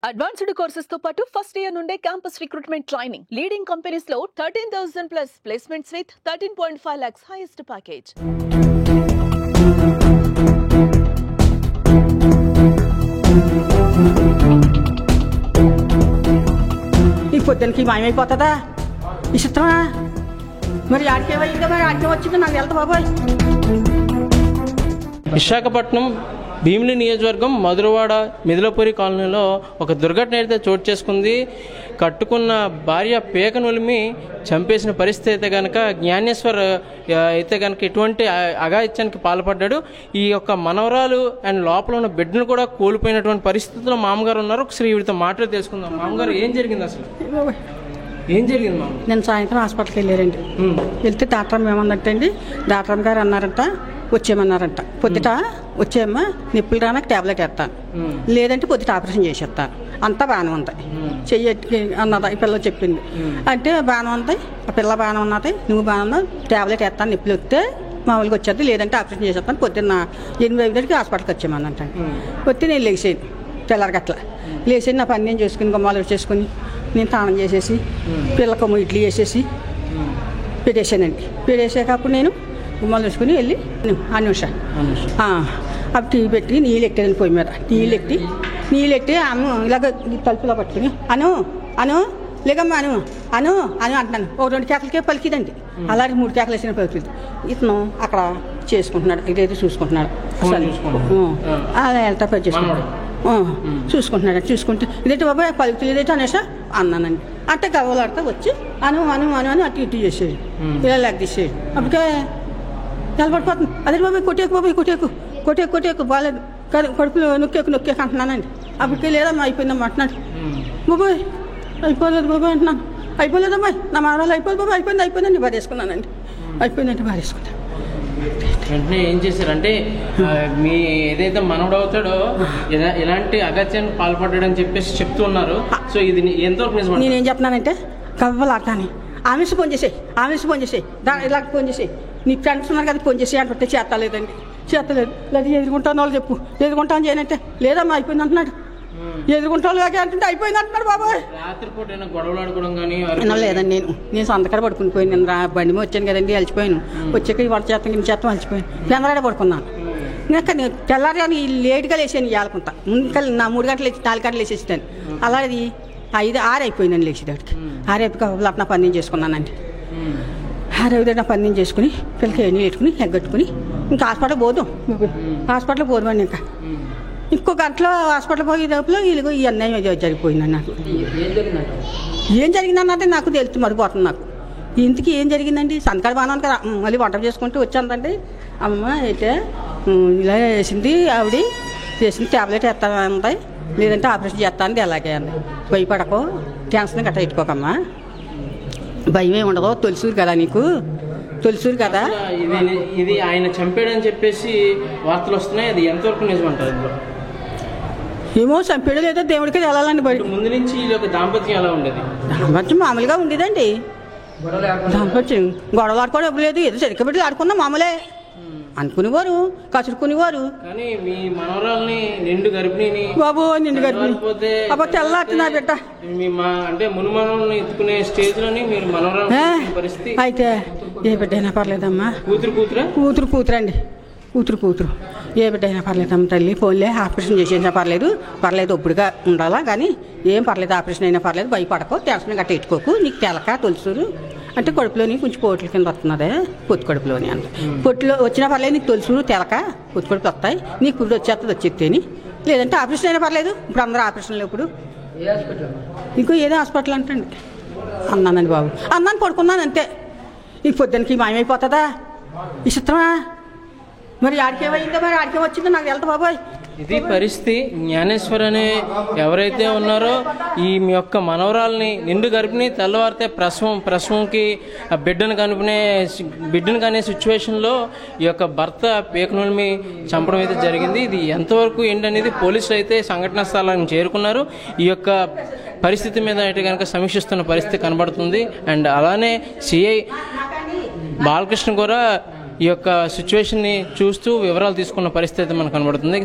Advanced courses తో పాటు first year నుండే campus recruitment training leading companies లో 13,000 plus placements with 13.5 lakhs highest package. ఈ పొద్దునకి మాయమైపోతుందా ఈ చిత్రమా? మరి ఆడికేమైందో మరి ఆడికే వచ్చిందో నాకు వెళ్తా బాబాయ్. విశాఖపట్నం భీమిలి నియోజకవర్గం మధురవాడ మిదిలపూరి కాలనీలో ఒక దుర్ఘటన అయితే చోటు చేసుకుంది. కట్టుకున్న భార్య పేక నులిమి చంపేసిన పరిస్థితి అయితే కనుక జ్ఞానేశ్వర్ అయితే కనుక ఇటువంటి అఘాయిత్యానికి పాల్పడ్డాడు. ఈ యొక్క మనవరాలు అండ్ లోపల ఉన్న బిడ్డను కూడా కోల్పోయినటువంటి పరిస్థితుల్లో మామగారు ఉన్నారు. ఒకసారి వీడితో మాట్లాడి తెలుసుకుందాం. మామగారు ఏం జరిగింది అసలు? ఏం జరిగింది మామ? నేను సాయంత్రం హాస్పిటల్కి వెళ్ళారండి. వెళ్తే డాక్టర్ ఏమన్నట్టండి, డాక్టర్ గారు అన్నారంట వచ్చేయమన్నారంట. పొద్దుట వచ్చేయమ్మా నిప్పులు రానకు ట్యాబ్లెట్ వేస్తాను, లేదంటే పొద్దుట ఆపరేషన్ చేసేస్తాను, అంతా బాగానే ఉంది చెయ్యి అన్నది ఈ పిల్ల చెప్పింది. అంటే బాగానే ఉంది, ఆ పిల్ల బాగానే ఉన్నది, నువ్వు బాగానే ఉన్నావు, ట్యాబ్లెట్ వేస్తాను, నిప్పులు వస్తే మామూలుగా వచ్చేది, లేదంటే ఆపరేషన్ చేసేస్తాను, పొద్దున్న 8:05 హాస్పిటల్కి వచ్చేయమన్నంటాను. వస్తే నేను లేచేది తెల్లారగట్ల లేచేది, నా పని నేను చేసుకుని గుమ్మాలు చేసుకుని నేను స్నానం చేసేసి పిల్లకమ్మ ఇడ్లీ వేసేసి పెట్టేసానండి. పెట్టేసాకప్పుడు నేను గుమ్మాలు వేసుకుని వెళ్ళి అనుష అప్పుడు టీ పెట్టి నీళ్ళు ఎట్టాను పొయ్యి మీద, నీళ్ళు ఎట్టి ఇలాగ తలుపులో పట్టుకుని అను లేకమ్మా అను అంటున్నాను. ఒక 2 కేకలకే పలికిదండి, అలాగే 3 కేకలు వేసిన పలుకుతుంది. ఇతను అక్కడ చేసుకుంటున్నాడు, ఇదైతే చూసుకుంటున్నాడు, అలా వెళ్తా పని చేసుకుంటాడు, చూసుకుంటే ఇదేంటి బాబాయ్ పలుకుతుంది ఇదైతే అనేసా అన్నానండి. అంటే గవ్వలాడితే వచ్చి అను అటు ఇటు చేసేది, ఇలా లెగ్ తీసేది. అప్పటికే నిలబడిపోతుంది. అదే బాబాయ్ కొట్టేకు బాగాలేదు, కడుపులో నొక్కేకు అంటున్నానండి. అప్పటికే లేదమ్మా అయిపోయిందమ్మా అంటున్నాడు. బాబాయ్ అయిపోలేదు బాబాయ్ అంటున్నాను. అయిపోలేదమ్మా నా మారాలు అయిపోలేదు బాబాయ్, అయిపోయిందండి బాధేసుకున్నానండి. అయిపోయిందంటే బాధేసుకున్నాను. వెంటనే ఏం చేశారంటే మీ ఏదైతే మనవడు అవుతాడో ఇలాంటి అగత్యానికి పాల్పడ్డాడని చెప్పేసి చెప్తూ ఉన్నారు. సో ఇది ఎంతవరకు నిజం? నేనేం చెప్తున్నానంటే కవ్వలాటాని ఆమెసి ఫోన్ చేసేయి ఇలాగ ఫోన్ చేసేయి, నీ ఫ్రెండ్స్ ఉన్నారు కదా ఫోన్ చేసి అంటే చేస్తలేదండి, లేదా ఎదుర్కొంటాను వాళ్ళు చెప్పు, ఎదుర్కొంటాను చేయనంటే లేదమ్మా అయిపోయింది అంటున్నాడు. ఎదుర్కొంటాను లాగే అంటుంటే అయిపోయింది అంటున్నాడు బాబాయ్. రాత్రిపూట గొడవలు ఆడుకోవడం కానీ లేదండి, నేను సంతకాడ పడుకుని పోయాను. నేను బండి మీద వచ్చాను కదండి, అలిచిపోయాను. వచ్చాక వంట చేస్తాను ఇంత చేస్తాం అలిచిపోయాను, చంద్రాడే పడుకున్నాను. ఇంకా నేను తెల్లారి కానీ లేట్గా లేచాను ఇవ్వాలకుంటా, ముందుక నా 3 గంటలు లేచి 4 గంటలు లేచేస్తాను. అలాగే 5-6 అయిపోయిందండి లేచేదానికి. 6 అయిపోయి నా పని నేను చేసుకున్నానండి. 6 అయిపోతే నా పని నేను చేసుకుని పిల్లకి ఎన్ని పెట్టుకుని ఎగ్గట్టుకుని ఇంకా హాస్పిటల్ పోదామండి. ఇంకా ఇంకో గంటలో హాస్పిటల్ పోయే లోపల వీళ్ళకి ఈ అన్యాయం జరిగిపోయిందండి. నాకు ఏం జరిగిందన్నది నాకు తెలుసు, మరిపోతుంది నాకు. ఇంటికి ఏం జరిగిందండి, సంతకాడ బాగానే కదా, మళ్ళీ వంట చేసుకుంటూ వచ్చానండి. అమ్మ అయితే ఇలా వేసింది, ఆవిడ చేసింది, ట్యాబ్లెట్ వేస్తానంది, లేదంటే ఆపరేషన్ చేస్తానండి. అలాగే అండి, భయపడకో, టెన్షన్ గట్రా పెట్టుకోకమ్మా, భయమే ఉండదు, తొలిసూరు కదా నీకు, తొలిసూరు కదా. ఇది ఆయన చంపాడని చెప్పేసి వార్తలు వస్తున్నాయి, అది ఎంతవరకు నిజమంటారు? ఏమో చంపాడో లేదో దేవుడికి వెళ్ళాలండి. బయట ముందు నుంచి దాంపత్యం ఎలా ఉండేది? దాంపత్యం మామూలుగా ఉండేదండి. దాంపత్యం గొడవలు ఆడుకోవడం ఎప్పుడు లేదు, ఏదో సరిగ్గా పెట్టి ఆడుకున్నా మామూలే అనుకునేవారు, కసురుకునేవారు. కానీ మీ మనవరాల్ని నిండు గర్భిణిని బాబు నిండు గర్భిణి అబ్బా తెల్లాటి నా బిడ్డ అంటే మును మనవల్ని ఎత్తుకునే స్టేజ్ లోని మీరు మనవరాలు పరిస్థితి అయితే ఏ బిడ్డ అయినా పర్లేదమ్మా. కూతురు అండి, కూతురు ఏ బిడ్డ అయినా పర్లేదమ్మ తల్లి, పోన్లే ఆపరేషన్ చేసేసినా పర్లేదు ఒప్పుడుగా ఉండాలా, కానీ ఏం పర్లేదు, ఆపరేషన్ అయినా పర్లేదు, భయపడకో, టెన్షన్ గట్ట ఎట్టుకోకు, నీకు తెలక తొలుసూరు అంటే కడుపులోని కొంచెం పోట్ల కింద వస్తున్నదే, పొత్తు కడుపులోని అంత పొట్టులో వచ్చినా పర్లేదు, నీకు తొలుసూరు తెలక పొత్తు కడుపు వస్తాయి, నీకు పురుడు వచ్చేస్తేని, లేదంటే ఆపరేషన్ అయినా పర్లేదు. ఇప్పుడు అందరూ ఆపరేషన్లు ఇప్పుడు ఇంకో ఏదో హాస్పిటల్ అంటండి అన్నానండి బాబు. అన్నాను పడుకున్నాను అంతే. ఈ పొద్దునకి మాయమైపోతుందా ఈ చిత్రమా? మరి ఆడికేమైందో మరి ఆడికే వచ్చిందో నాకు వెళ్తా బాబాయ్. ఇది పరిస్థితి. జ్ఞానేశ్వర్ అనే ఎవరైతే ఉన్నారో ఈ మీ యొక్క మనవరాల్ని నిండు గర్భిణి తెల్లవారితే ప్రసవంకి బిడ్డను కనే సిచ్యువేషన్లో ఈ యొక్క భర్త పేకనుల్మి చంపడం అయితే జరిగింది. ఇది ఎంతవరకు ఏంటనేది పోలీసులు అయితే సంఘటనా స్థలానికి చేరుకున్నారు. ఈ యొక్క పరిస్థితి మీద అయితే కనుక సమీక్షిస్తున్న పరిస్థితి కనబడుతుంది. అండ్ అలానే సిఐ బాలకృష్ణ కూడా ఈ యొక్క సిచ్యువేషన్ని చూస్తూ వివరాలు తీసుకున్న పరిస్థితి మనకు కనబడుతుంది.